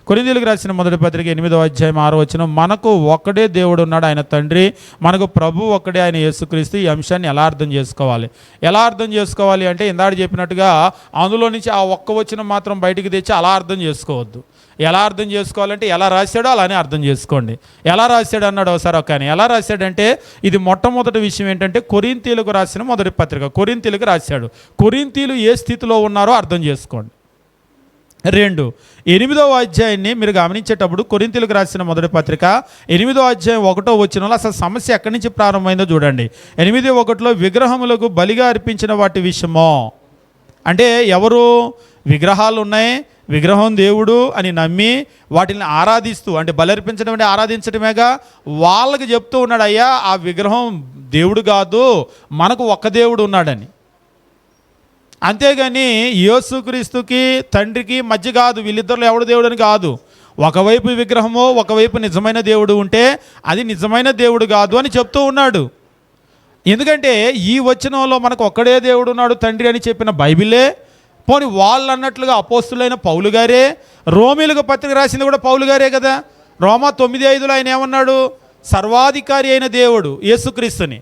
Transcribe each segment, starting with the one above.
కొరింథీయులకు రాసిన మొదటి పత్రిక 8వ అధ్యాయం 6వ వచనం, మనకు ఒక్కడే దేవుడు ఉన్నాడు, ఆయన తండ్రి, మనకు ప్రభు ఒక్కడే, ఆయన యేసుక్రీస్తు. ఈ అంశాన్ని ఎలా అర్థం చేసుకోవాలి అంటే ఇందాక చెప్పినట్టుగా అందులో నుంచి ఆ ఒక్క వచనం మాత్రం బయటికి తెచ్చి అలా అర్థం చేసుకోవద్దు. ఎలా అర్థం చేసుకోవాలంటే ఎలా రాశాడో అలానే అర్థం చేసుకోండి. ఎలా రాశాడు అన్నాడు ఒకసారి. కానీ ఎలా రాశాడంటే ఇది మొట్టమొదటి విషయం ఏంటంటే కొరింథీయులకు రాసిన మొదటి పత్రిక, కొరింథీయులకు రాశాడు. కొరింథీయులు ఏ స్థితిలో ఉన్నారో అర్థం చేసుకోండి. 2, 8వ అధ్యాయాన్ని మీరు గమనించేటప్పుడు కొరింథీయులకు రాసిన మొదటి పత్రిక 8వ అధ్యాయం 1వ వచనంలో అసలు సమస్య ఎక్కడి నుంచి ప్రారంభమైందో చూడండి. 8:1 విగ్రహములకు బలిగా అర్పించిన వాటి విషయమో, అంటే ఎవరు విగ్రహాలు ఉన్నాయి, విగ్రహం దేవుడు అని నమ్మి వాటిని ఆరాధిస్తూ, అంటే బలి అర్పించడం అంటే ఆరాధించడమేగా, వాళ్ళకి చెప్తూ ఉన్నాడు, అయ్యా ఆ విగ్రహం దేవుడు కాదు, మనకు ఒక్క దేవుడు ఉన్నాడని. అంతేగాని యేసుక్రీస్తుకి తండ్రికి మధ్య కాదు, వీళ్ళిద్దరిలో ఎవడు దేవుడు అని కాదు. ఒకవైపు విగ్రహమో ఒకవైపు నిజమైన దేవుడు ఉంటే అది నిజమైన దేవుడు కాదు అని చెప్తూ ఉన్నాడు. ఎందుకంటే ఈ వచనంలో మనకు ఒక్కడే దేవుడు ఉన్నాడు తండ్రి అని చెప్పిన బైబిలే, పోనీ వాళ్ళు అన్నట్లుగా అపోస్తులైన పౌలు గారే, రోమీలకు పత్రిక రాసింది కూడా పౌలు గారే కదా. రోమా 9:5 ఆయన ఏమన్నాడు? సర్వాధికారి అయిన దేవుడు యేసుక్రీస్తుని.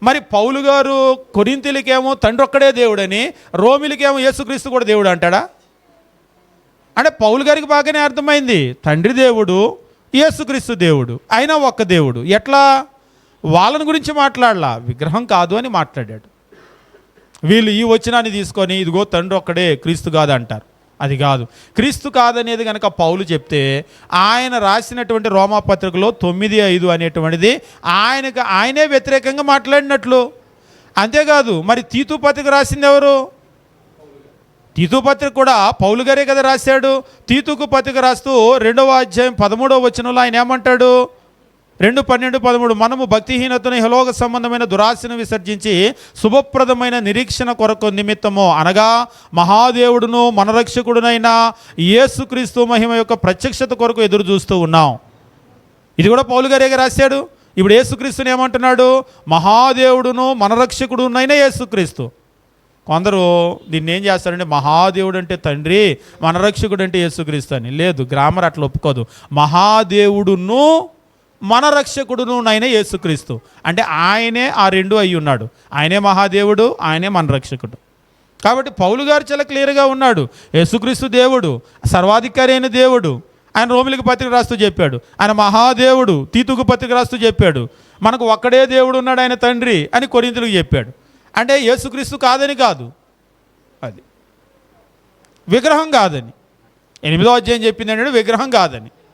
మరి పౌలు గారు కొరింథీయులకేమో తండ్రి ఒక్కడే దేవుడని, రోమిలకేమో యేసుక్రీస్తు కూడా దేవుడు అంటాడా? అంటే పౌలు గారికి బాగానే అర్థమైంది, తండ్రి దేవుడు, యేసుక్రీస్తు దేవుడు, అయినా ఒక్క దేవుడు. ఎట్లా? వాళ్ళని గురించి మాట్లాడలా, విగ్రహం కాదు అని మాట్లాడాడు. వీళ్ళు ఈ వచనాన్ని తీసుకొని ఇదిగో తండ్రి ఒక్కడే, క్రీస్తు కాదు అంటారు. అది కాదు. క్రీస్తు కాదనేది కనుక పౌలు చెప్తే ఆయన రాసినటువంటి రోమా పత్రికలో 9:5 అనేటువంటిది ఆయనే వ్యతిరేకంగా మాట్లాడినట్లు. అంతేకాదు, మరి తీతు పత్రిక రాసింది ఎవరు? తీతు పత్రిక కూడా పౌలు గారే కదా రాశాడు. తీతుకు పత్రిక రాస్తూ 2వ అధ్యాయం 13వ వచనంలో ఆయన ఏమంటాడు? 2:12-13, మనము భక్తిహీనతను హలోక సంబంధమైన దురాశను విసర్జించి శుభప్రదమైన నిరీక్షణ కొరకు నిమిత్తము, అనగా మహాదేవుడును మన రక్షకుడునైన యేసుక్రీస్తు మహిమ యొక్క ప్రత్యక్షత కొరకు ఎదురు చూస్తూ ఉన్నాం. ఇది కూడా పౌలు గారే రాశాడు. ఇప్పుడు యేసుక్రీస్తుని ఏమంటున్నాడు? మహాదేవుడును మన రక్షకుడునైన యేసుక్రీస్తు. కొందరు దీన్ని ఏం చేస్తారంటే మహాదేవుడు అంటే తండ్రి, మన రక్షకుడు అంటే యేసుక్రీస్తు అని. లేదు, గ్రామర్ అట్లా ఒప్పుకోదు. మహాదేవుడును మన రక్షకుడును నైన యేసుక్రీస్తు అంటే ఆయనే ఆ రెండు అయి ఉన్నాడు. ఆయనే మహాదేవుడు, ఆయనే మన రక్షకుడు. కాబట్టి పౌలు గారు చాలా క్లియర్గా ఉన్నాడు, యేసుక్రీస్తు దేవుడు, సర్వాధికారి అయిన దేవుడు. ఆయన రోమిలకు పత్రిక రాస్తూ చెప్పాడు, ఆయన మహాదేవుడు. తీతుకు పత్రిక రాస్తూ చెప్పాడు, మనకు ఒక్కడే దేవుడు ఉన్నాడు, ఆయన తండ్రి అని కొరింథీయులకు చెప్పాడు. అంటే యేసుక్రీస్తు కాదని కాదు, అది విగ్రహం కాదని. 8వ అధ్యాయం చెప్పింది అంటే విగ్రహం కాదని.